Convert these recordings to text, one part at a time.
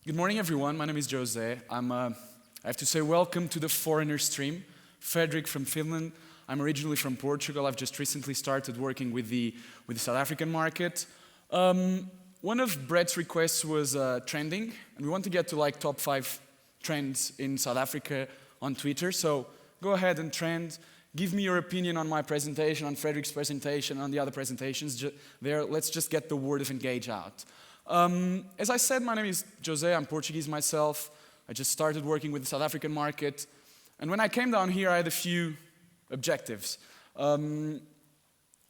Good morning, everyone. My name is Jose. I have to say welcome to the foreigner stream. Frederick from Finland. I'm originally from Portugal. I've just recently started working with the South African market. One of Brett's requests was trending, and we want to get to like top 5 trends in South Africa on Twitter. So go ahead and trend. Give me your opinion on my presentation, on Frederick's presentation, on the other presentations there. Let's just get the word of engage out. As I said, my name is Jose. I'm Portuguese myself. I just started working with the South African market. And when I came down here, I had a few objectives. 2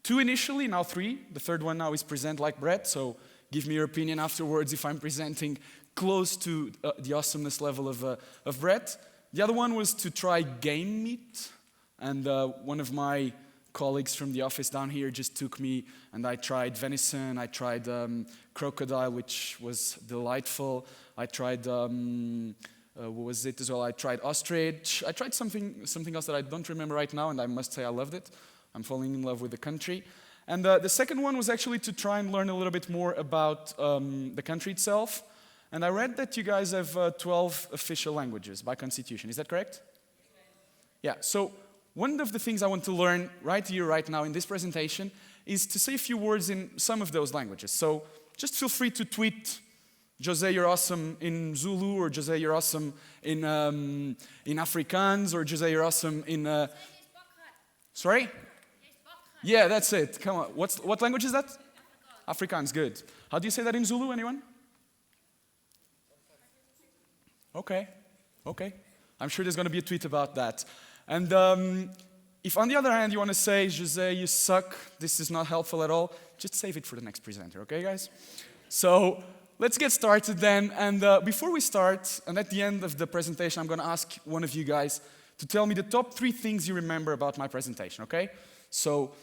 initially, now 3. The third one now is present like Brett. So give me your opinion afterwards if I'm presenting close to the awesomeness level of Brett. The other one was to try game meat. And one of my colleagues from the office down here just took me and I tried venison, I tried crocodile, which was delightful. I tried, what was it as well? I tried ostrich. I tried something else that I don't remember right now, and I must say I loved it. I'm falling in love with the country. And the second one was actually to try and learn a little bit more about the country itself. And I read that you guys have 12 official languages by constitution. Is that correct? Yeah, so one of the things I want to learn right here, right now in this presentation is to say a few words in some of those languages. So just feel free to tweet, Jose, you're awesome in Zulu, or Jose, you're awesome in Afrikaans, or Jose, you're awesome in... Sorry? Yeah, that's it. Come on. What language is that? Afrikaans, good. How do you say that in Zulu, anyone? Okay. I'm sure there's going to be a tweet about that. And if on the other hand you want to say, Jose, you suck, this is not helpful at all, just save it for the next presenter, okay guys? So let's get started then. And before we start, and at the end of the presentation, I'm going to ask one of you guys to tell me the top 3 things you remember about my presentation, okay? So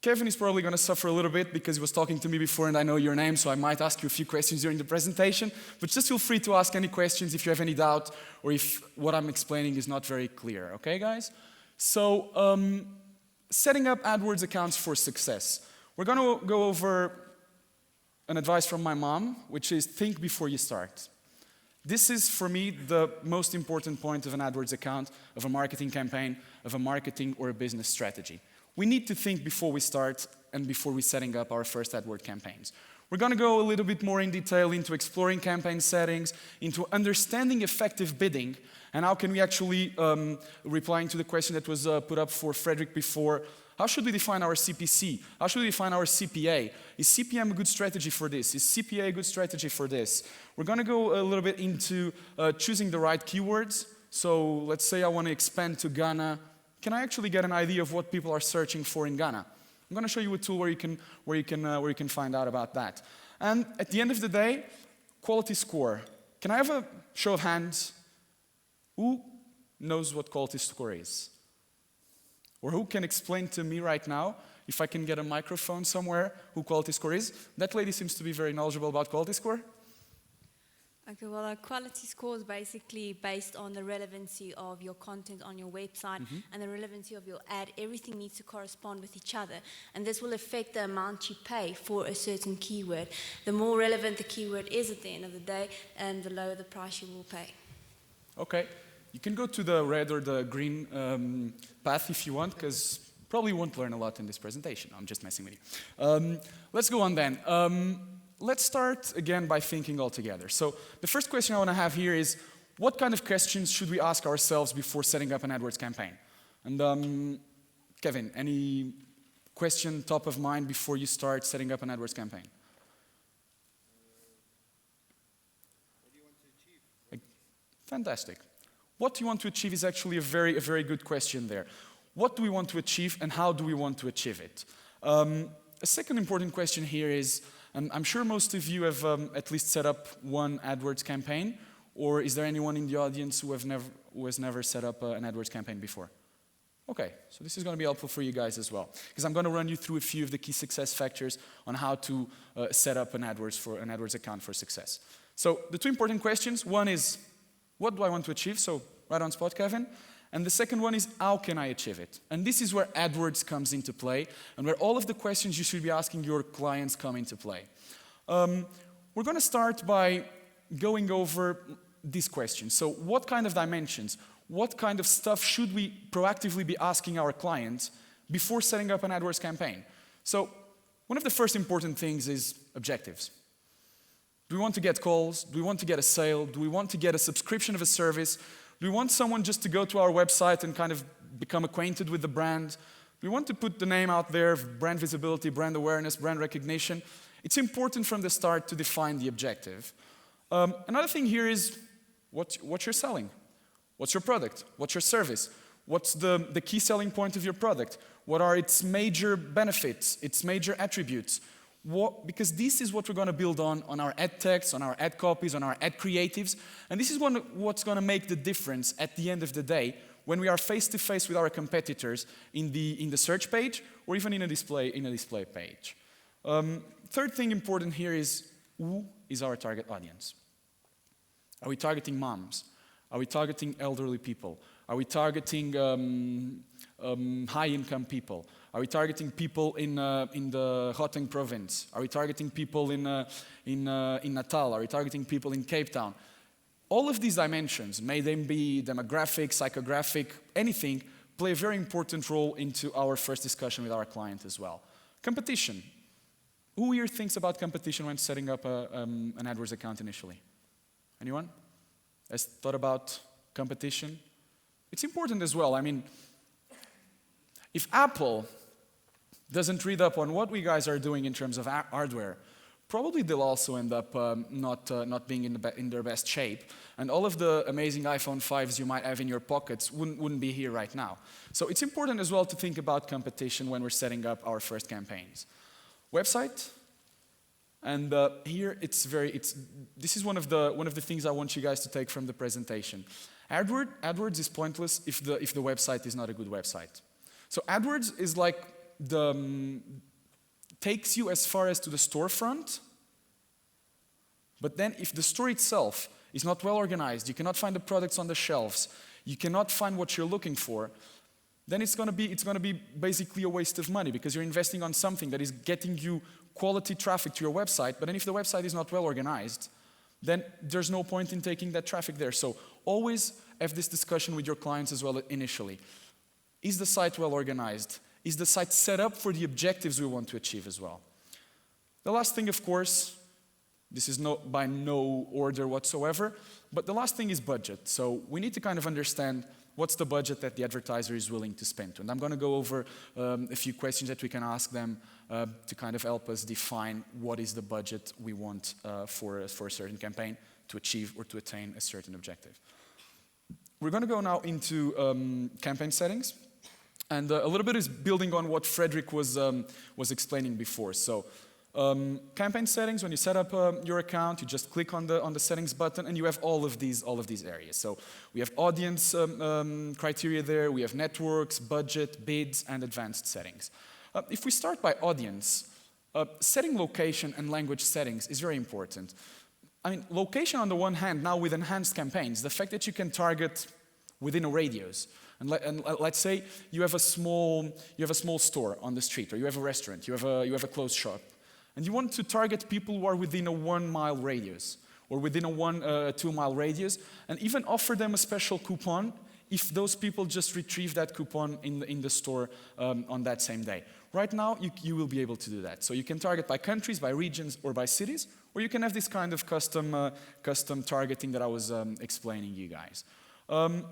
Kevin is probably going to suffer a little bit because he was talking to me before and I know your name, so I might ask you a few questions during the presentation. But just feel free to ask any questions if you have any doubt or if what I'm explaining is not very clear. Okay, guys? So, setting up AdWords accounts for success. We're going to go over an advice from my mom, which is think before you start. This is, for me, the most important point of an AdWords account, of a marketing campaign, of a marketing or a business strategy. We need to think before we start and before we're setting up our first AdWords campaigns. We're going to go a little bit more in detail into exploring campaign settings, into understanding effective bidding, and how can we actually, replying to the question that was put up for Frederick before, how should we define our CPC? How should we define our CPA? Is CPM a good strategy for this? Is CPA a good strategy for this? We're going to go a little bit into choosing the right keywords. So let's say I want to expand to Ghana. Can I actually get an idea of what people are searching for in Ghana? I'm going to show you a tool where you can find out about that. And at the end of the day, quality score. Can I have a show of hands? Who knows what quality score is? Or who can explain to me right now, if I can get a microphone somewhere, who quality score is? That lady seems to be very knowledgeable about quality score. Okay, well, a quality score is basically based on the relevancy of your content on your website and the relevancy of your ad. Everything needs to correspond with each other, and this will affect the amount you pay for a certain keyword. The more relevant the keyword is at the end of the day, and the lower the price you will pay. Okay, you can go to the red or the green path if you want, because probably won't learn a lot in this presentation. I'm just messing with you. Let's go on then. Let's start again by thinking all together. So the first question I want to have here is, what kind of questions should we ask ourselves before setting up an AdWords campaign? And Kevin, any question top of mind before you start setting up an AdWords campaign? What do you want to achieve? Fantastic. What do you want to achieve is actually a very good question there. What do we want to achieve and how do we want to achieve it? A second important question here is, and I'm sure most of you have at least set up one AdWords campaign, or is there anyone in the audience who has never set up an AdWords campaign before? Okay, so this is going to be helpful for you guys as well, because I'm going to run you through a few of the key success factors on how to set up an AdWords account for success. So the 2 important questions, one is, what do I want to achieve? So right on spot, Kevin. And the second one is, how can I achieve it? And this is where AdWords comes into play, and where all of the questions you should be asking your clients come into play. We're going to start by going over these questions. So what kind of dimensions, what kind of stuff should we proactively be asking our clients before setting up an AdWords campaign? So one of the first important things is objectives. Do we want to get calls? Do we want to get a sale? Do we want to get a subscription of a service? Do we want someone just to go to our website and kind of become acquainted with the brand? Do we want to put the name out there, brand visibility, brand awareness, brand recognition? It's important from the start to define the objective. Another thing here is what you're selling. What's your product? What's your service? What's the key selling point of your product? What are its major benefits, its major attributes? Because this is what we're going to build on our ad text, on our ad copies, on our ad creatives. And this is what's going to make the difference at the end of the day when we are face-to-face with our competitors in the search page or even in a display page. Third thing important here is who is our target audience? Are we targeting moms? Are we targeting elderly people? Are we targeting high-income people? Are we targeting people in the Gauteng province? Are we targeting people in Natal? Are we targeting people in Cape Town? All of these dimensions, may they be demographic, psychographic, anything, play a very important role into our first discussion with our client as well. Competition. Who here thinks about competition when setting up an AdWords account initially? Anyone? Has thought about competition? It's important as well. I mean, if Apple doesn't read up on what we guys are doing in terms of hardware, probably they'll also end up not being in their best shape. And all of the amazing iPhone 5s you might have in your pockets wouldn't be here right now. So it's important as well to think about competition when we're setting up our first campaigns. Website. And here this is one of the things I want you guys to take from the presentation. AdWords is pointless if the website is not a good website. So AdWords is like takes you as far as to the storefront, but then if the store itself is not well organized, you cannot find the products on the shelves, you cannot find what you're looking for, then it's going to be basically a waste of money because you're investing on something that is getting you quality traffic to your website, but then if the website is not well organized, then there's no point in taking that traffic there. So always have this discussion with your clients as well initially. Is the site well organized? Is the site set up for the objectives we want to achieve as well? The last thing, of course, this is by no order whatsoever, but the last thing is budget. So we need to kind of understand what's the budget that the advertiser is willing to spend. And I'm going to go over a few questions that we can ask them to kind of help us define what is the budget we want for a certain campaign to achieve or to attain a certain objective. We're going to go now into campaign settings. And a little bit is building on what Frederick was explaining before. So campaign settings, when you set up your account, you just click on the settings button and you have all of these areas. So we have audience criteria there, we have networks, budget, bids, and advanced settings. If we start by audience, setting location and language settings is very important. I mean, location on the one hand, now with enhanced campaigns, the fact that you can target within a radius. And let's say you have a small store on the street, or you have a restaurant, you have a clothes shop, and you want to target people who are within a 1-mile radius, or within a 2-mile radius, and even offer them a special coupon if those people just retrieve that coupon in the store on that same day. Right now, you will be able to do that. So you can target by countries, by regions, or by cities, or you can have this kind of custom targeting that I was explaining you guys.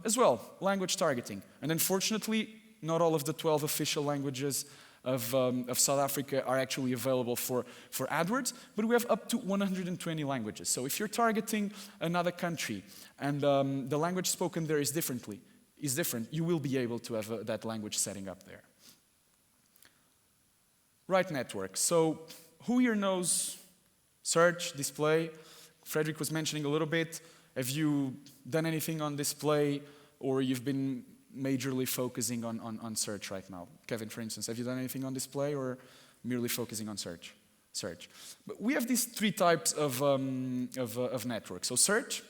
As well, language targeting. And unfortunately, not all of the 12 official languages of South Africa are actually available for AdWords, but we have up to 120 languages. So if you're targeting another country and the language spoken there is different, you will be able to have that language setting up there. Right network. So who here knows search, display? Frederick was mentioning a little bit. Have you done anything on display, or you've been majorly focusing on search right now? Kevin, for instance, have you done anything on display or merely focusing on search? Search. But we have these 3 types of networks. So search,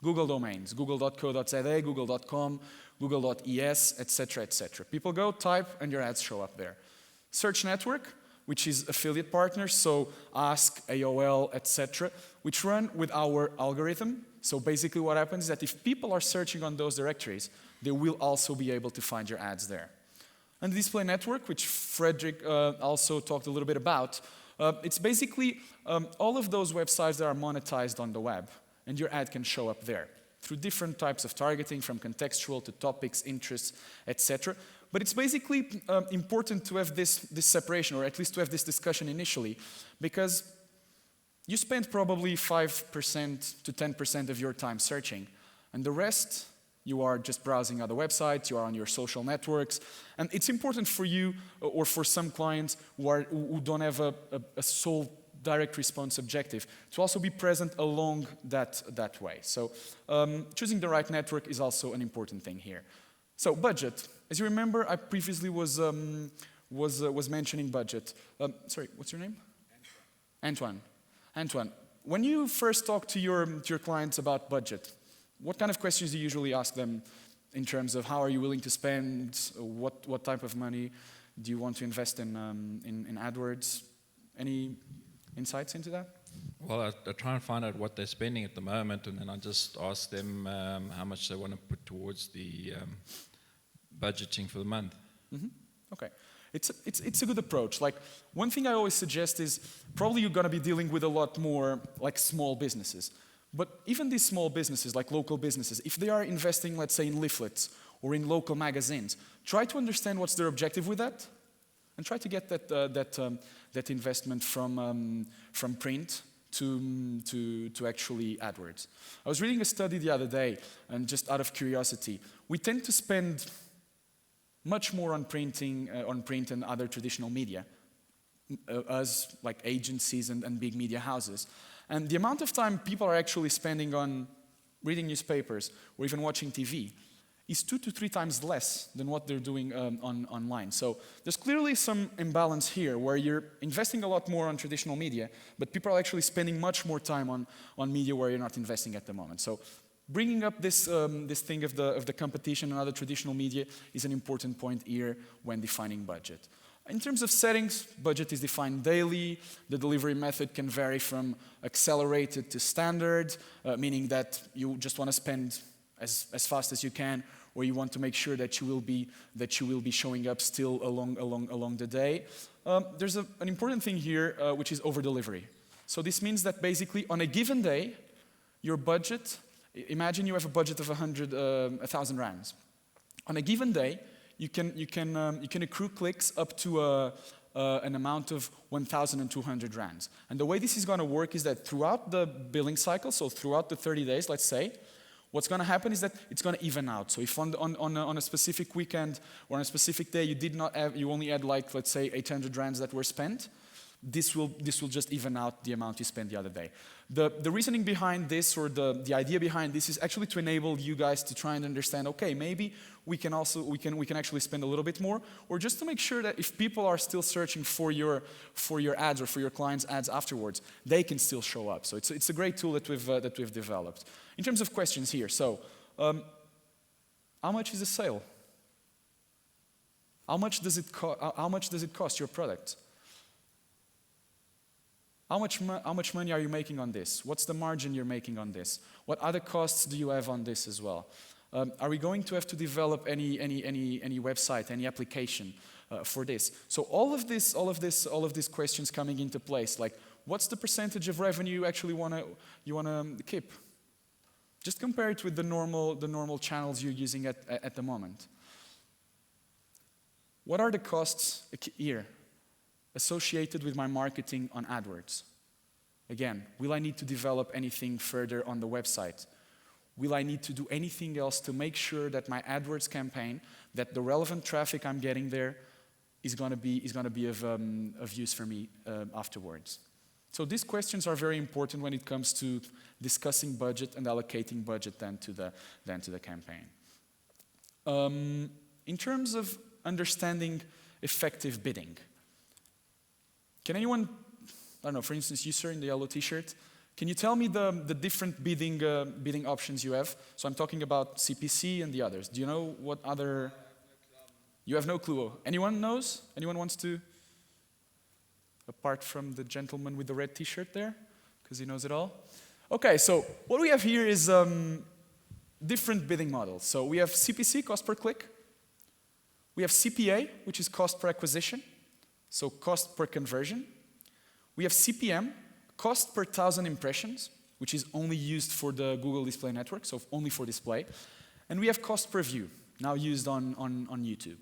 Google domains, google.co.za, google.com, google.es, etc., etc. People go, type, and your ads show up there. Search network, which is affiliate partners, so Ask, AOL, etc., which run with our algorithm. So basically what happens is that if people are searching on those directories, they will also be able to find your ads there. And the display network, which Frederick also talked a little bit about, it's basically all of those websites that are monetized on the web, and your ad can show up there through different types of targeting, from contextual to topics, interests, etc. But it's basically important to have this separation, or at least to have this discussion initially, because you spend probably 5% to 10% of your time searching, and the rest, you are just browsing other websites, you are on your social networks, and it's important for you, or for some clients who don't have a sole direct response objective, to also be present along that way. So choosing the right network is also an important thing here. So budget. As you remember, I previously was mentioning budget. Sorry, what's your name? Antoine. Antoine, when you first talk to your clients about budget, what kind of questions do you usually ask them in terms of how are you willing to spend, what type of money do you want to invest in AdWords? Any insights into that? Well, I try and find out what they're spending at the moment, and then I just ask them how much they want to put towards the budgeting for the month. Mm-hmm. Okay. It's a good approach. Like, one thing I always suggest is probably you're going to be dealing with a lot more like small businesses. But even these small businesses, like local businesses, if they are investing, let's say, in leaflets or in local magazines, try to understand what's their objective with that, and try to get that investment from print to actually AdWords. I was reading a study the other day, and just out of curiosity, we tend to spend much more on print and other traditional media, as like agencies and big media houses. And the amount of time people are actually spending on reading newspapers or even watching TV is 2 to 3 times less than what they're doing online. So there's clearly some imbalance here where you're investing a lot more on traditional media, but people are actually spending much more time on media where you're not investing at the moment. So bringing up this thing of the competition and other traditional media is an important point here when defining budget. In terms of settings, budget is defined daily. The delivery method can vary from accelerated to standard, meaning that you just want to spend as fast as you can, or you want to make sure that you will be showing up still along the day. There's an important thing here, which is over delivery. So this means that basically on a given day, your budget. Imagine you have a budget of 1,000 rands. On a given day, you can accrue clicks up to an amount of 1,200 rands. And the way this is going to work is that throughout the billing cycle, so throughout the 30 days, let's say, what's going to happen is that it's going to even out. So if on a specific weekend or on a specific day you only had, like, let's say 800 rands that were spent, this will just even out the amount you spent the other day. The reasoning behind this, or the idea behind this, is actually to enable you guys to try and understand, okay, maybe we can actually spend a little bit more, or just to make sure that if people are still searching for your ads or for your clients' ads afterwards, they can still show up. So it's a great tool that we've developed. In terms of questions here, so how much is a sale? How much does it cost your product? How much money are you making on this? What's the margin you're making on this? What other costs do you have on this as well? Are we going to have to develop any website, any application for this? So all of these questions coming into place, like what's the percentage of revenue you actually wanna keep? Just compare it with the normal channels you're using at the moment. What are the costs here associated with my marketing on AdWords? Again, will I need to develop anything further on the website? Will I need to do anything else to make sure that my AdWords campaign, that the relevant traffic I'm getting there is going to be of use for me afterwards? So these questions are very important when it comes to discussing budget and allocating budget then to the campaign. In terms of understanding effective bidding, can anyone, I don't know, for instance, you, sir, in the yellow t-shirt, can you tell me the different bidding options you have? So I'm talking about CPC and the others. Do you know what other? You have no clue. Anyone knows? Anyone wants to? apart from the gentleman with the red t-shirt there, because he knows it all. Okay, so what we have here is different bidding models. So we have CPC, cost per click. We have CPA, which is cost per acquisition, so cost per conversion. We have CPM, cost per 1,000 impressions, which is only used for the Google Display Network, so only for display. And we have cost per view, now used on YouTube.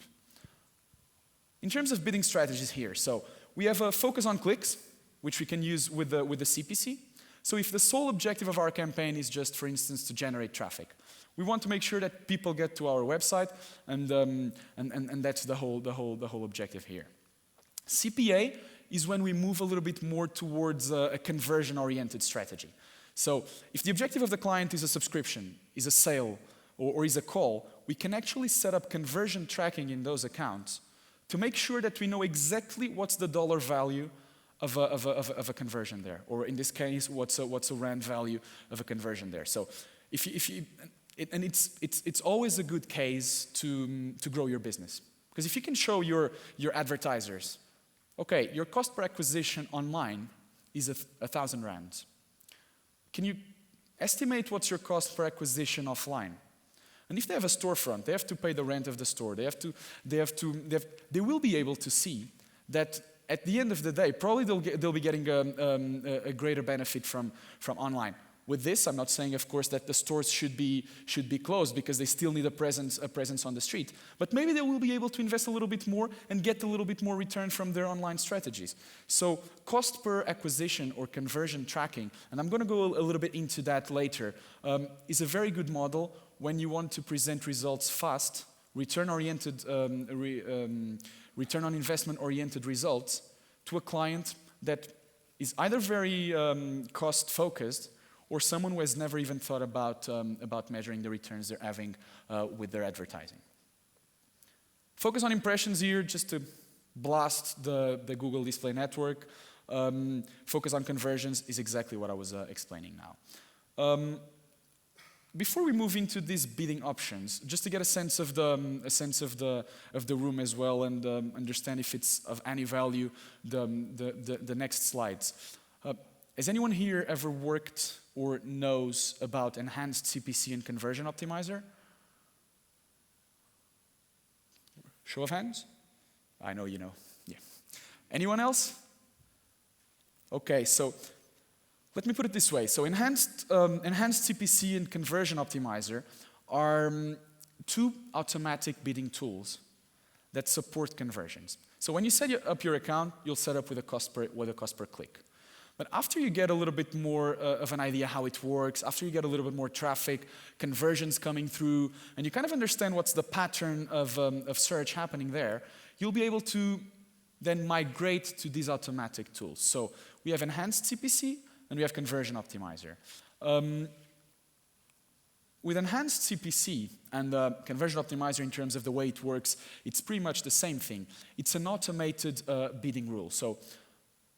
In terms of bidding strategies here, so we have a focus on clicks, which we can use with the CPC. So if the sole objective of our campaign is just, for instance, to generate traffic, we want to make sure that people get to our website, and that's the whole objective here. CPA is when we move a little bit more towards a conversion-oriented strategy. So if the objective of the client is a subscription, is a sale, or is a call, we can actually set up conversion tracking in those accounts to make sure that we know exactly what's the dollar value of a conversion there, or in this case, what's a rand value of a conversion there. So it's always a good case to grow your business, because if you can show your advertisers, okay, your cost per acquisition online is 1,000 rands. Can you estimate what's your cost per acquisition offline? And if they have a storefront, they have to pay the rent of the store. They will be able to see that at the end of the day, probably they'll be getting a greater benefit from online. With this, I'm not saying, of course, that the stores should be closed, because they still need a presence on the street. But maybe they will be able to invest a little bit more and get a little bit more return from their online strategies. So cost per acquisition or conversion tracking, and I'm going to go a little bit into that later, is a very good model when you want to present results fast, return on investment-oriented results to a client that is either very cost-focused, or someone who has never even thought about measuring the returns they're having with their advertising. Focus on impressions here, just to blast the Google Display Network. Focus on conversions is exactly what I was explaining now. Before we move into these bidding options, just to get a sense of the room as well, and understand if it's of any value, the next slides. Has anyone here ever worked or knows about enhanced CPC and conversion optimizer? Show of hands? I know you know. Yeah. Anyone else? Okay, so let me put it this way. So enhanced CPC and conversion optimizer are two automatic bidding tools that support conversions. So when you set up your account, you'll set up with a cost per click. But after you get a little bit more of an idea how it works, after you get a little bit more traffic, conversions coming through, and you kind of understand what's the pattern of search happening there, you'll be able to then migrate to these automatic tools. So we have enhanced CPC and we have conversion optimizer. With enhanced CPC and conversion optimizer, in terms of the way it works, it's pretty much the same thing. It's an automated bidding rule. So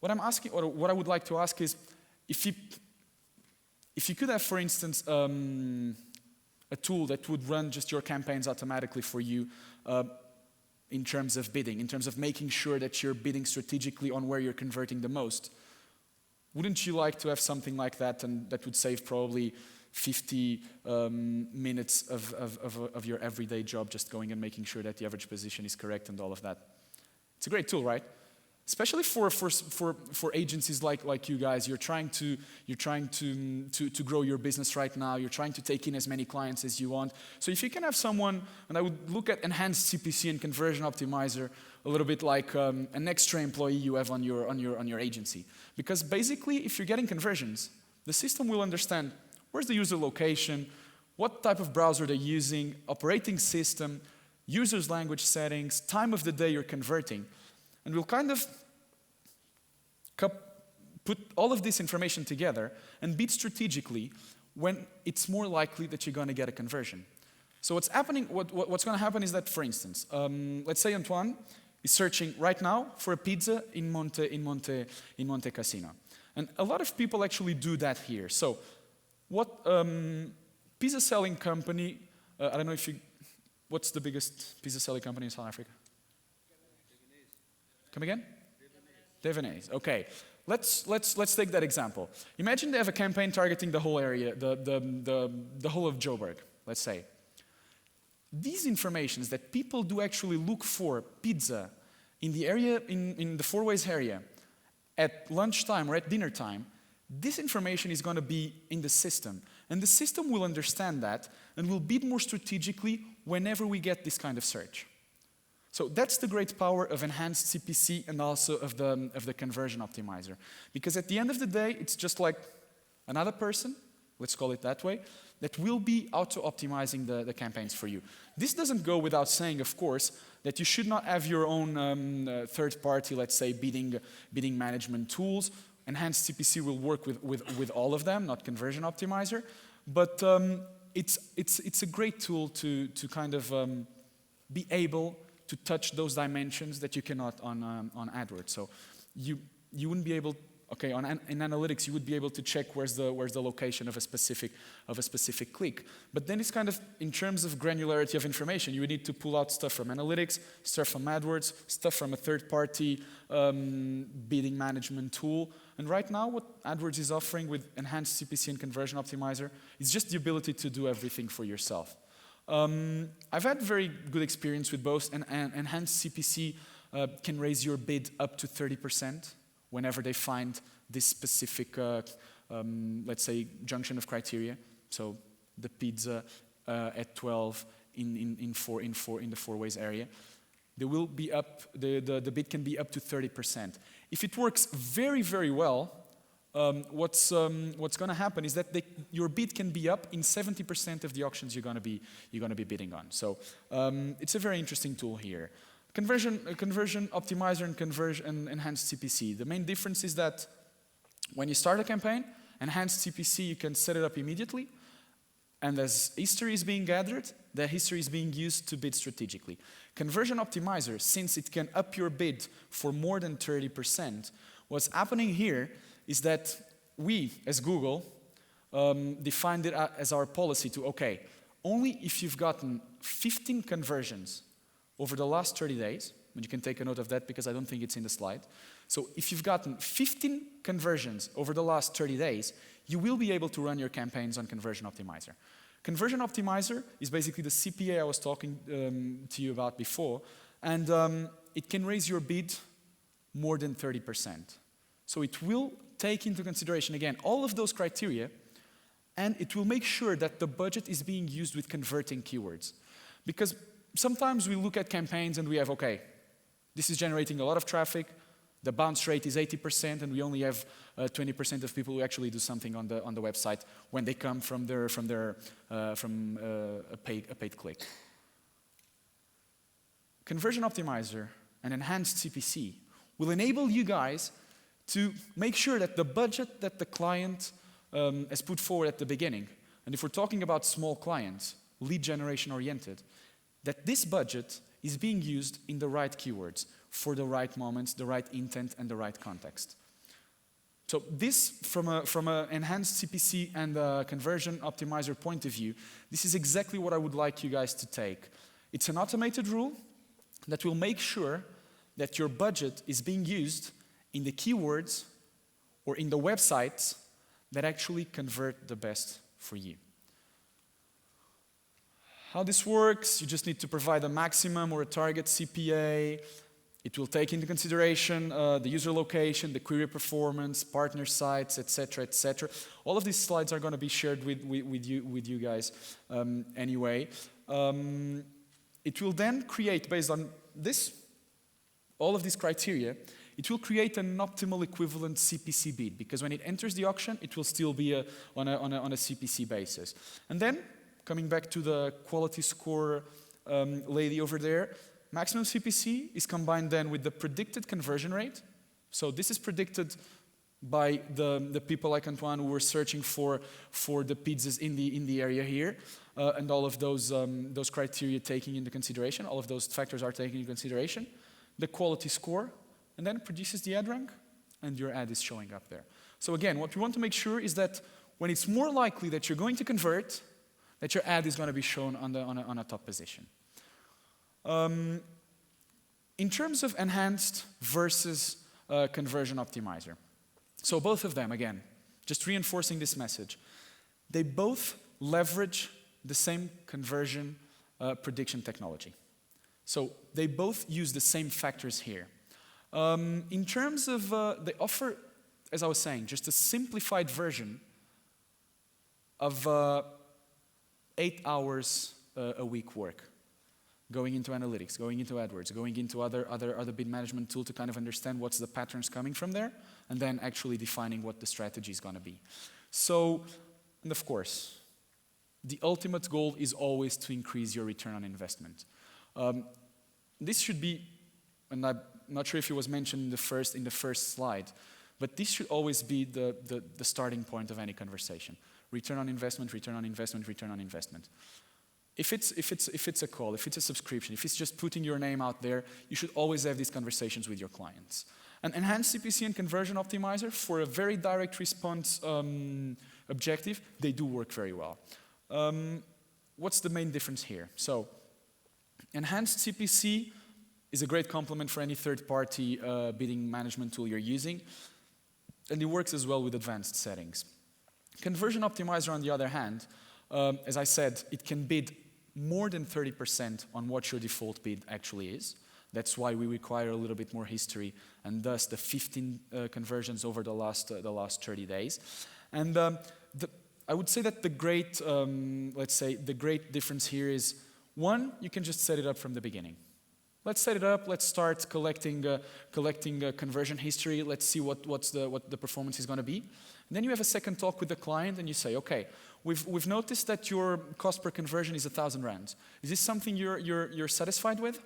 what I'm asking, or what I would like to ask is, if you could have, for instance, a tool that would run just your campaigns automatically for you in terms of bidding, in terms of making sure that you're bidding strategically on where you're converting the most, wouldn't you like to have something like that, and that would save probably 50 minutes of your everyday job, just going and making sure that the average position is correct and all of that? It's a great tool, right? Especially for agencies like you guys. You're trying to grow your business right now. You're trying to take in as many clients as you want. So if you can have someone, and I would look at enhanced CPC and conversion optimizer a little bit like an extra employee you have on your agency. Because basically, if you're getting conversions, the system will understand where's the user location, what type of browser they're using, operating system, user's language settings, time of the day you're converting. And we'll kind of put all of this information together and bid strategically when it's more likely that you're going to get a conversion. So what's happening? What's going to happen is that, for instance, let's say Antoine is searching right now for a pizza in Monte Cassino, and a lot of people actually do that here. So, what pizza selling company? I don't know if you. What's the biggest pizza selling company in South Africa? Come again? Devanese. Okay. Let's take that example. Imagine they have a campaign targeting the whole area, the whole of Joburg, let's say. These informations that people do actually look for pizza in the area, in the Four Ways area, at lunchtime or at dinner time, this information is going to be in the system. And the system will understand that and will bid more strategically whenever we get this kind of search. So that's the great power of enhanced CPC and also of the conversion optimizer. Because at the end of the day, it's just like another person, let's call it that way, that will be auto-optimizing the campaigns for you. This doesn't go without saying, of course, that you should not have your own third-party, let's say, bidding management tools. Enhanced CPC will work with all of them, not Conversion Optimizer. But it's a great tool to kind of be able to touch those dimensions that you cannot on AdWords. So you wouldn't be able. Okay, in analytics, you would be able to check where's the location of a specific click. But then it's kind of, in terms of granularity of information, you would need to pull out stuff from analytics, stuff from AdWords, stuff from a third-party bidding management tool. And right now, what AdWords is offering with enhanced CPC and conversion optimizer is just the ability to do everything for yourself. I've had very good experience with both, and enhanced CPC can raise your bid up to 30%. Whenever they find this specific, let's say, junction of criteria. So the pizza at 12 in the Four Ways area, they will be up. The bid can be up to 30%. If it works very, very well, what's going to happen is that your bid can be up in 70% of the auctions you're going to be bidding on. So it's a very interesting tool here. Conversion optimizer and enhanced CPC. The main difference is that when you start a campaign, enhanced CPC, you can set it up immediately. And as history is being gathered, that history is being used to bid strategically. Conversion optimizer, since it can up your bid for more than 30%, what's happening here is that we, as Google, defined it as our policy to, okay, only if you've gotten 15 conversions over the last 30 days, and you can take a note of that because I don't think it's in the slide. So if you've gotten 15 conversions over the last 30 days, you will be able to run your campaigns on Conversion Optimizer. Conversion Optimizer is basically the CPA I was talking to you about before, and it can raise your bid more than 30%. So it will take into consideration, again, all of those criteria, and it will make sure that the budget is being used with converting keywords. Because sometimes we look at campaigns and we have, okay, this is generating a lot of traffic, the bounce rate is 80%, and we only have 20% of people who actually do something on the website when they come from a paid click. Conversion Optimizer and enhanced CPC will enable you guys to make sure that the budget that the client has put forward at the beginning, and if we're talking about small clients, lead generation oriented, that this budget is being used in the right keywords for the right moments, the right intent, and the right context. So this, from an enhanced CPC and a conversion optimizer point of view, this is exactly what I would like you guys to take. It's an automated rule that will make sure that your budget is being used in the keywords or in the websites that actually convert the best for you. How this works, you just need to provide a maximum or a target CPA. It will take into consideration the user location, the query performance, partner sites, etc., etc. All of these slides are going to be shared with you guys anyway. It will then create, based on this, all of these criteria, it will create an optimal equivalent CPC bid, because when it enters the auction, it will still be on a CPC basis. And then, coming back to the quality score lady over there, maximum CPC is combined then with the predicted conversion rate. So this is predicted by the people like Antoine who were searching for the pizzas in the area here, and all of those criteria taking into consideration, all of those factors are taken into consideration. The quality score, and then it produces the ad rank, and your ad is showing up there. So again, what we want to make sure is that when it's more likely that you're going to convert, that your ad is going to be shown on a top position. In terms of enhanced versus Conversion Optimizer. So both of them, again, just reinforcing this message, they both leverage the same conversion prediction technology. So they both use the same factors here. In terms of, they offer, as I was saying, just a simplified version of 8 hours a week work, going into analytics, going into AdWords, going into other bid management tool to kind of understand what's the patterns coming from there, and then actually defining what the strategy is going to be. So, and of course, the ultimate goal is always to increase your return on investment. This should be, and I'm not sure if it was mentioned in the first slide, but this should always be the starting point of any conversation. Return on investment, return on investment, return on investment. If it's a call, if it's a subscription, if it's just putting your name out there, you should always have these conversations with your clients. And Enhanced CPC and Conversion Optimizer, for a very direct response objective, they do work very well. What's the main difference here? So, Enhanced CPC is a great complement for any third-party bidding management tool you're using, and it works as well with advanced settings. Conversion Optimizer, on the other hand, as I said, it can bid more than 30% on what your default bid actually is. That's why we require a little bit more history, and thus the 15 conversions over the last 30 days. And I would say that the great, let's say, the great difference here is, one, you can just set it up from the beginning. Let's set it up. Let's start collecting conversion history. Let's see what the performance is going to be. And then you have a second talk with the client, and you say, okay, we've noticed that your cost per conversion is 1,000 rands. Is this something you're satisfied with?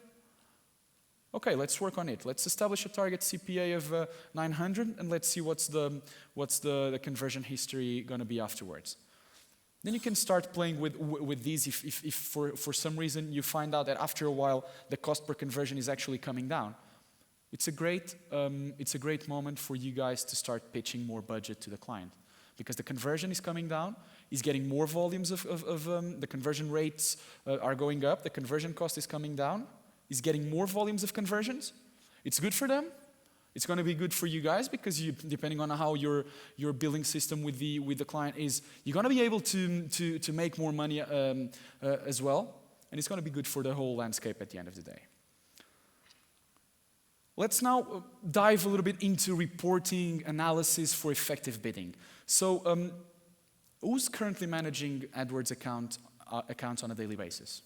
Okay, let's work on it. Let's establish a target CPA of 900, and let's see what's the conversion history going to be afterwards. Then you can start playing with these if for some reason you find out that after a while the cost per conversion is actually coming down. It's a great moment for you guys to start pitching more budget to the client, because the conversion is coming down, he's getting more volumes the conversion rates are going up, the conversion cost is coming down, he's getting more volumes of conversions. It's good for them. It's going to be good for you guys, because depending on how your billing system with the client is, you're going to be able to make more money as well, and it's going to be good for the whole landscape at the end of the day. Let's now dive a little bit into reporting analysis for effective bidding. So, who's currently managing AdWords accounts on a daily basis?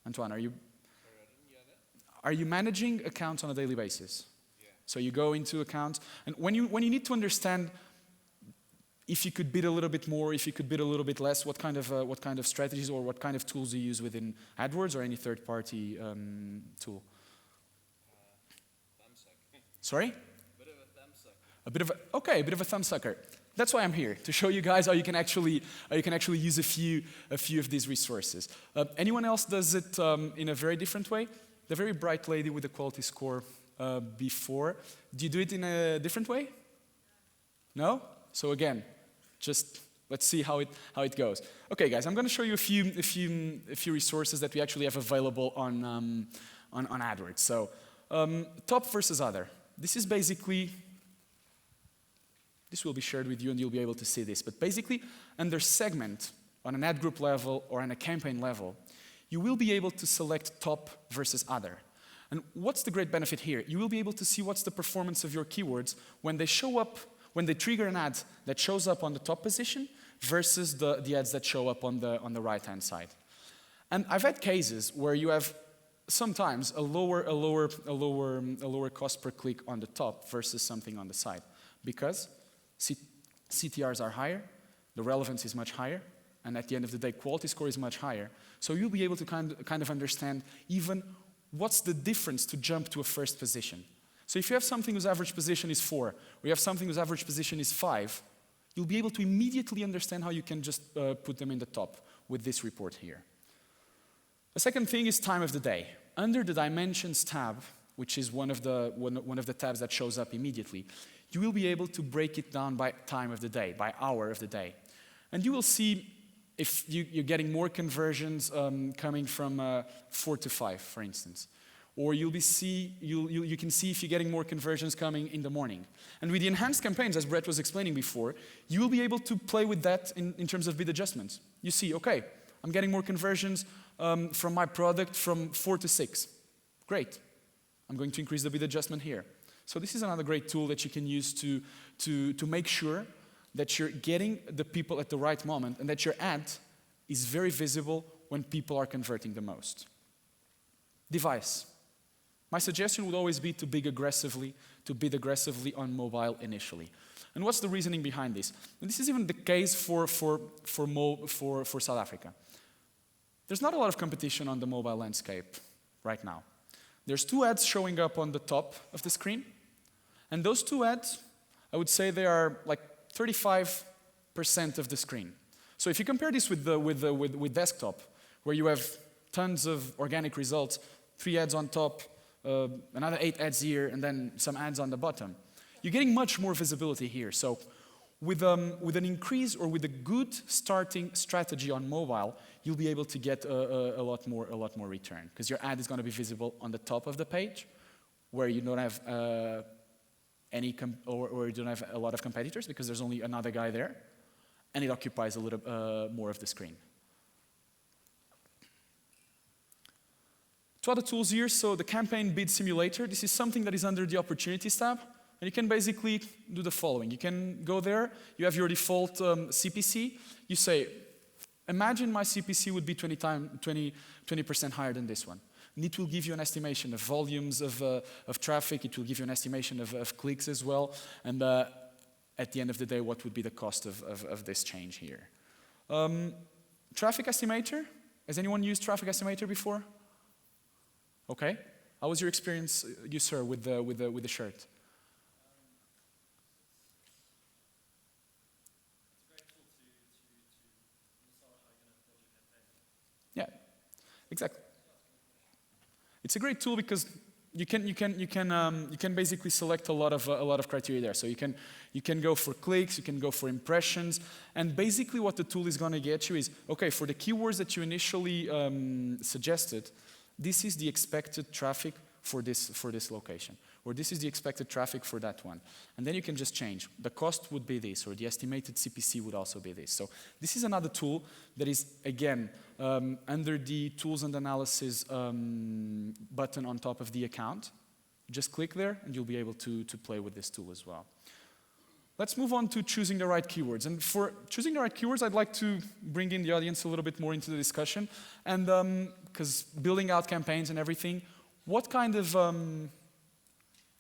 Antoine, are you managing accounts on a daily basis? So you go into accounts, and when you need to understand if you could bid a little bit more, if you could bid a little bit less, what kind of strategies or what kind of tools you use within AdWords or any third-party tool? Sorry? A bit of a thumb sucker. That's why I'm here, to show you guys how you can actually use a few of these resources. Anyone else does it in a very different way? The very bright lady with the quality score before. Do you do it in a different way? No? So again, just let's see how it goes. Okay, guys, I'm going to show you a few resources that we actually have available on AdWords. So top versus other. This is basically, this will be shared with you and you'll be able to see this. But basically, under segment, on an ad group level or on a campaign level, you will be able to select top versus other. And what's the great benefit here? You will be able to see what's the performance of your keywords when they show up, when they trigger an ad that shows up on the top position versus the ads that show up on the right-hand side. And I've had cases where you have sometimes a lower cost per click on the top versus something on the side, because CTRs are higher, the relevance is much higher, and at the end of the day, quality score is much higher. So you'll be able to kind of understand even what's the difference to jump to a first position. So if you have something whose average position is 4, or you have something whose average position is 5, you'll be able to immediately understand how you can just put them in the top with this report here. The second thing is time of the day. Under the Dimensions tab, which is one of the tabs that shows up immediately, you will be able to break it down by time of the day, by hour of the day. And you will see if you're getting more conversions coming from 4 to 5, for instance. Or you can see if you're getting more conversions coming in the morning. And with the enhanced campaigns, as Brett was explaining before, you will be able to play with that in terms of bid adjustments. You see, okay, I'm getting more conversions from my product from 4 to 6. Great. I'm going to increase the bid adjustment here. So this is another great tool that you can use to make sure that you're getting the people at the right moment and that your ad is very visible when people are converting the most. Device. My suggestion would always be to bid aggressively on mobile initially. And what's the reasoning behind this? And this is even the case for South Africa. There's not a lot of competition on the mobile landscape right now. There's 2 ads showing up on the top of the screen. And those 2 ads, I would say they are like 35% of the screen. So if you compare this with desktop, where you have tons of organic results, 3 ads on top, another 8 ads here, and then some ads on the bottom. You're getting much more visibility here. So with an increase or with a good starting strategy on mobile, you'll be able to get a lot more return, because your ad is going to be visible on the top of the page, where you don't have or you don't have a lot of competitors, because there's only another guy there, and it occupies a little more of the screen. 2 other tools here. So the campaign bid simulator. This is something that is under the opportunities tab. And you can basically do the following. You can go there. You have your default CPC. You say, imagine my CPC would be 20% higher than this one. And it will give you an estimation of volumes of traffic. It will give you an estimation of clicks as well. And at the end of the day, what would be the cost of this change here? Traffic estimator. Has anyone used traffic estimator before? Okay. How was your experience, you sir, with the shirt? It's a great tool to decide how you're going to build your campaign. Yeah, exactly. It's a great tool because you can basically select a lot of criteria there. So you can go for clicks, you can go for impressions, and basically what the tool is going to get you is, okay, for the keywords that you initially suggested, this is the expected traffic for this location, or this is the expected traffic for that one. And then you can just change. The cost would be this, or the estimated CPC would also be this. So this is another tool that is, again, under the Tools and Analysis button on top of the account. Just click there, and you'll be able to play with this tool as well. Let's move on to choosing the right keywords. And for choosing the right keywords, I'd like to bring in the audience a little bit more into the discussion. And because building out campaigns and everything, what kind of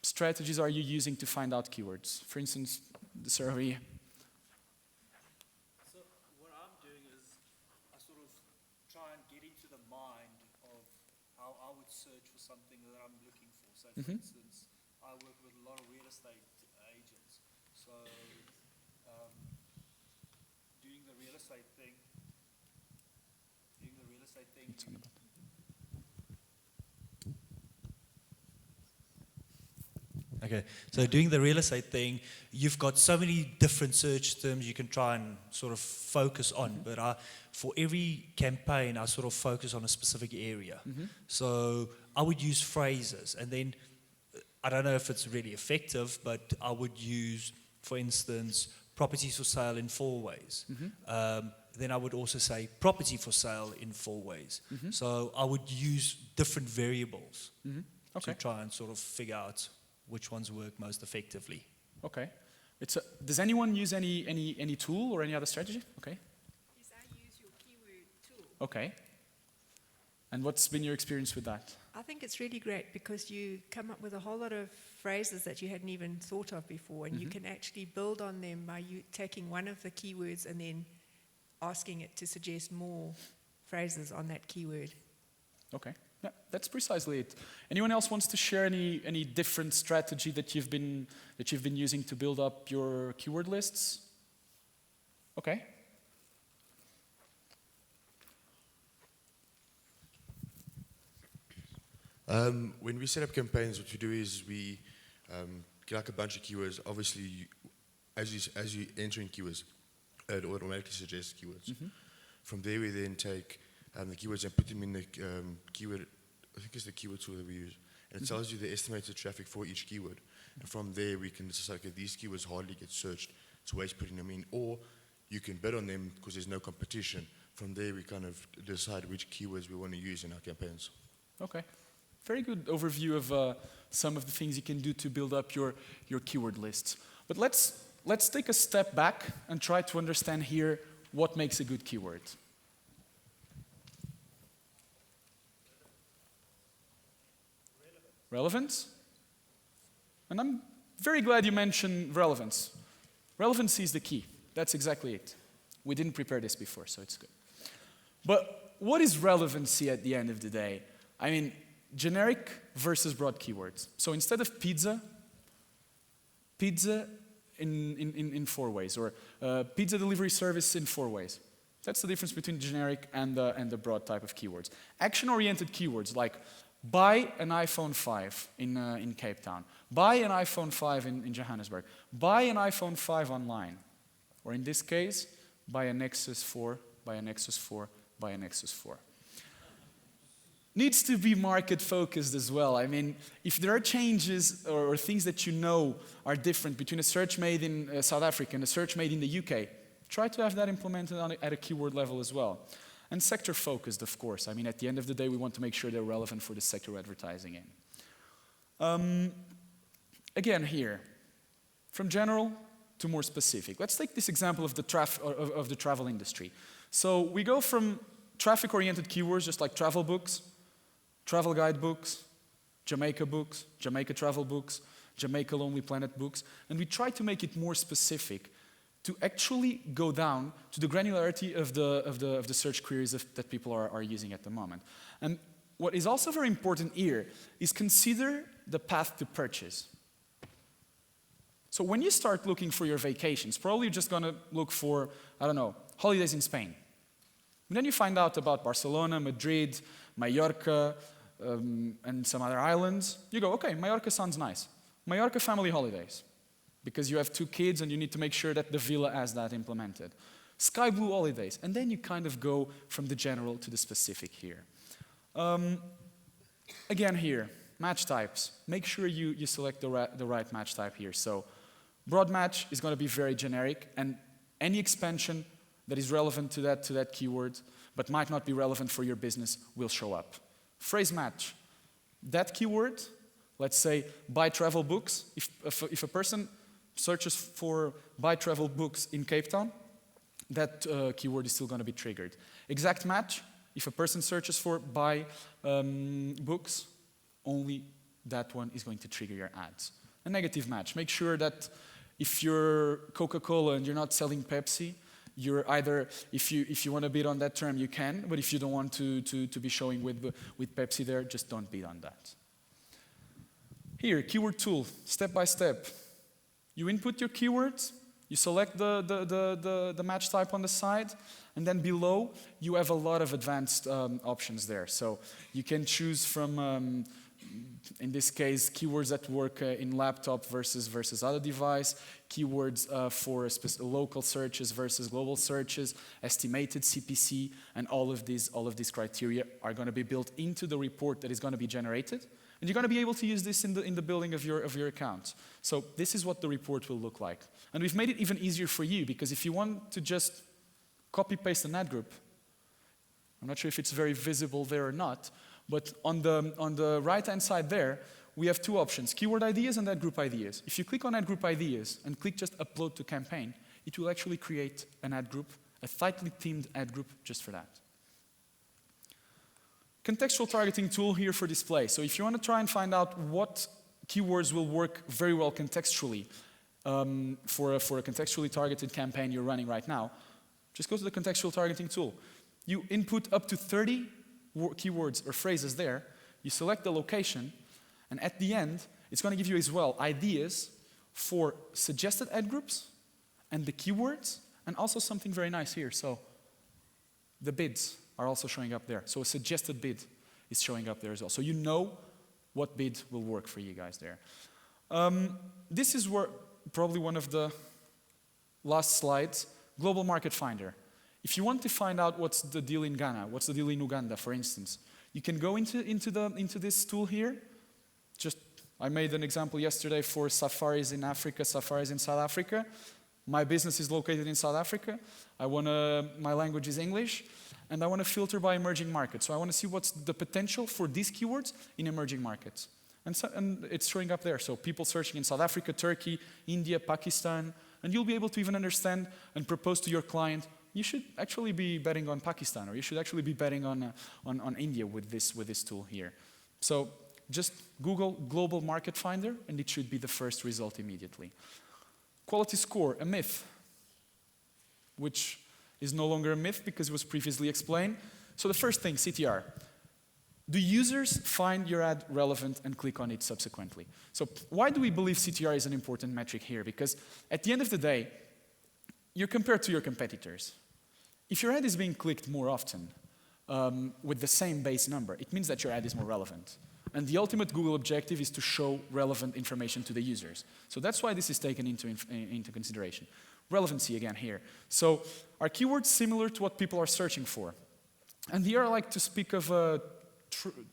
strategies are you using to find out keywords? For instance, the survey. So what I'm doing is I sort of try and get into the mind of how I would search for something that I'm looking for. So for instance, I work with a lot of real estate agents. So doing the real estate thing, Okay, so doing the real estate thing, you've got so many different search terms you can try and sort of focus on, but for every campaign, I sort of focus on a specific area. So I would use phrases, and then, I don't know if it's really effective, but I would use, for instance, properties for sale in 4 ways. Then I would also say property for sale in 4 ways. So I would use different variables to try and sort of figure out which ones work most effectively. Okay. Does anyone use any tool or any other strategy? Okay. Yes, I use your keyword tool. Okay. And what's been your experience with that? I think it's really great because you come up with a whole lot of phrases that you hadn't even thought of before, and you can actually build on them by you taking one of the keywords and then asking it to suggest more phrases on that keyword. Okay. Yeah, that's precisely it. Anyone else wants to share any different strategy that you've been using to build up your keyword lists? Okay. When we set up campaigns, what we do is we get like a bunch of keywords. Obviously, as you enter in keywords, it automatically suggests keywords. From there, we then take the keywords and put them in the keyword I think it's the keyword tool that we use, and it tells you the estimated traffic for each keyword. And from there, we can decide, okay, these keywords hardly get searched, it's waste putting them in, or you can bid on them because there's no competition. From there, we kind of decide which keywords we want to use in our campaigns. Okay. Very good overview of some of the things you can do to build up your keyword lists. But let's take a step back and try to understand here what makes a good keyword. Relevance. And I'm very glad you mentioned relevance. Relevancy is the key. That's exactly it. We didn't prepare this before, so it's good. But what is relevancy at the end of the day? I mean, generic versus broad keywords. So instead of pizza in 4 ways, or pizza delivery service in 4 ways. That's the difference between generic and the broad type of keywords. Action-oriented keywords like buy an iPhone 5 in Cape Town, buy an iPhone 5 in Johannesburg, buy an iPhone 5 online, or in this case, buy a Nexus 4, buy a Nexus 4, buy a Nexus 4. Needs to be market focused as well. I mean, if there are changes or things that you know are different between a search made in South Africa and a search made in the UK, try to have that implemented at a keyword level as well. And sector focused, of course. I mean, at the end of the day, we want to make sure they're relevant for the sector we're advertising in. Again here, from general to more specific. Let's take this example of the travel industry. So we go from traffic-oriented keywords, just like travel books, travel guide books, Jamaica travel books, Jamaica Lonely Planet books, and we try to make it more specific to actually go down to the granularity of the search queries that people are using at the moment. And what is also very important here is consider the path to purchase. So when you start looking for your vacations, probably you're just going to look for, I don't know, holidays in Spain. And then you find out about Barcelona, Madrid, Mallorca, and some other islands. You go, okay, Mallorca sounds nice. Mallorca family holidays, because you have 2 kids and you need to make sure that the villa has that implemented. Sky blue holidays, and then you kind of go from the general to the specific here. Again here, match types. Make sure you select the right match type here. So broad match is going to be very generic, and any expansion that is relevant to that keyword, but might not be relevant for your business, will show up. Phrase match. That keyword, let's say buy travel books, if a person searches for buy travel books in Cape Town, that keyword is still going to be triggered. Exact match, if a person searches for buy books, only that one is going to trigger your ads. A negative match, make sure that if you're Coca-Cola and you're not selling Pepsi, you're either, if you want to bid on that term, you can, but if you don't want to be showing with Pepsi there, just don't bid on that. Here, keyword tool, step by step. You input your keywords, you select the match type on the side, and then below, you have a lot of advanced options there. So you can choose from, in this case, keywords that work in laptop versus other device, keywords for local searches versus global searches, estimated CPC, and all of these criteria are going to be built into the report that is going to be generated. And you're going to be able to use this in the building of your account. So this is what the report will look like. And we've made it even easier for you, because if you want to just copy-paste an ad group, I'm not sure if it's very visible there or not, but on the right-hand side there, we have 2 options, keyword ideas and ad group ideas. If you click on ad group ideas and click just upload to campaign, it will actually create an ad group, a tightly themed ad group just for that. Contextual targeting tool here for display. So if you want to try and find out what keywords will work very well contextually for a contextually targeted campaign you're running right now, just go to the contextual targeting tool. You input up to 30 keywords or phrases there, you select the location, and at the end, it's going to give you as well ideas for suggested ad groups and the keywords, and also something very nice here. So the bids are also showing up there. So a suggested bid is showing up there as well. So you know what bid will work for you guys there. This is where probably one of the last slides, Global Market Finder. If you want to find out what's the deal in Ghana, what's the deal in Uganda, for instance, You can go into this tool here. Just, I made an example yesterday for safaris in Africa, safaris in South Africa. My business is located in South Africa. My language is English, and I want to filter by emerging markets. So I want to see what's the potential for these keywords in emerging markets. And it's showing up there. So people searching in South Africa, Turkey, India, Pakistan, and you'll be able to even understand and propose to your client, you should actually be betting on Pakistan, or you should actually be betting on India with this tool here. So just Google Global Market Finder, and it should be the first result immediately. Quality score, a myth, which is no longer a myth because it was previously explained. So the first thing, CTR. Do users find your ad relevant and click on it subsequently? So why do we believe CTR is an important metric here? Because at the end of the day, you're compared to your competitors. If your ad is being clicked more often with the same base number, it means that your ad is more relevant. And the ultimate Google objective is to show relevant information to the users. So that's why this is taken into consideration. Relevancy again here. So are keywords similar to what people are searching for? And here I like to speak of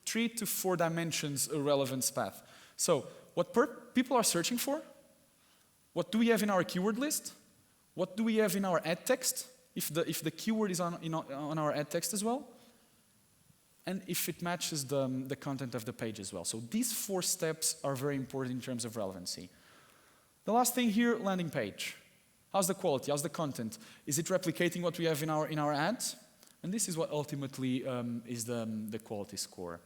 3 to 4 dimensions of relevance path. So what people are searching for? What do we have in our keyword list? What do we have in our ad text? If the keyword is on our ad text as well? And if it matches the content of the page as well. So these 4 steps are very important in terms of relevancy. The last thing here, landing page. How's the quality? How's the content? Is it replicating what we have in our ads? And this is what ultimately is the quality score.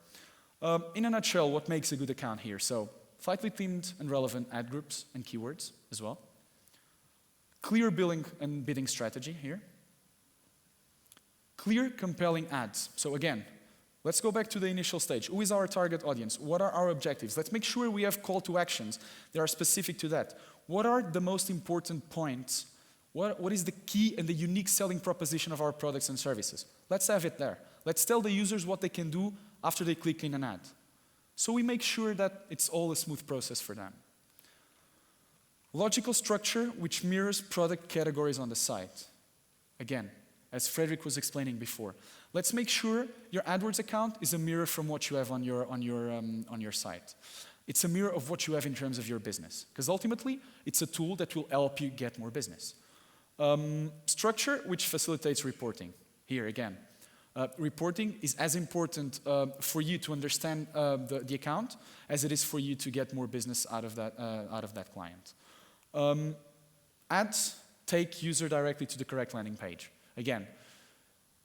In a nutshell, what makes a good account here? So slightly themed and relevant ad groups and keywords as well. Clear billing and bidding strategy here. Clear, compelling ads. So again, let's go back to the initial stage. Who is our target audience? What are our objectives? Let's make sure we have call to actions that are specific to that. What are the most important points? What is the key and the unique selling proposition of our products and services? Let's have it there. Let's tell the users what they can do after they click in an ad. So we make sure that it's all a smooth process for them. Logical structure which mirrors product categories on the site. Again, as Frederick was explaining before. Let's make sure your AdWords account is a mirror from what you have on your site. It's a mirror of what you have in terms of your business. Because ultimately, it's a tool that will help you get more business. Structure, which facilitates reporting. Here again, reporting is as important for you to understand the account as it is for you to get more business out of that client. Ads take user directly to the correct landing page. Again,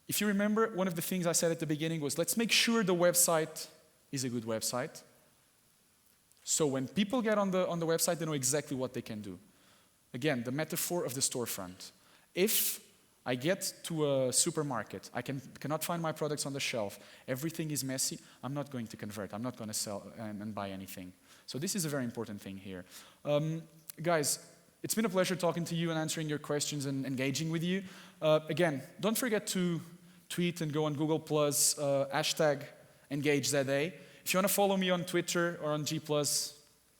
if you remember, one of the things I said at the beginning was let's make sure the website is a good website. So when people get on the website, they know exactly what they can do. Again, the metaphor of the storefront. If I get to a supermarket, I cannot find my products on the shelf, everything is messy, I'm not going to convert, I'm not going to sell and buy anything. So this is a very important thing here. Guys, it's been a pleasure talking to you and answering your questions and engaging with you. Again, don't forget to tweet and go on Google+, hashtag EngageZA. If you want to follow me on Twitter or on G+,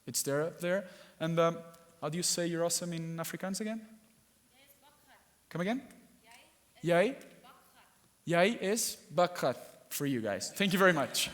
it's there up there. And how do you say you're awesome in Afrikaans again? Come again? Jij is bakgat for you guys. Thank you very much.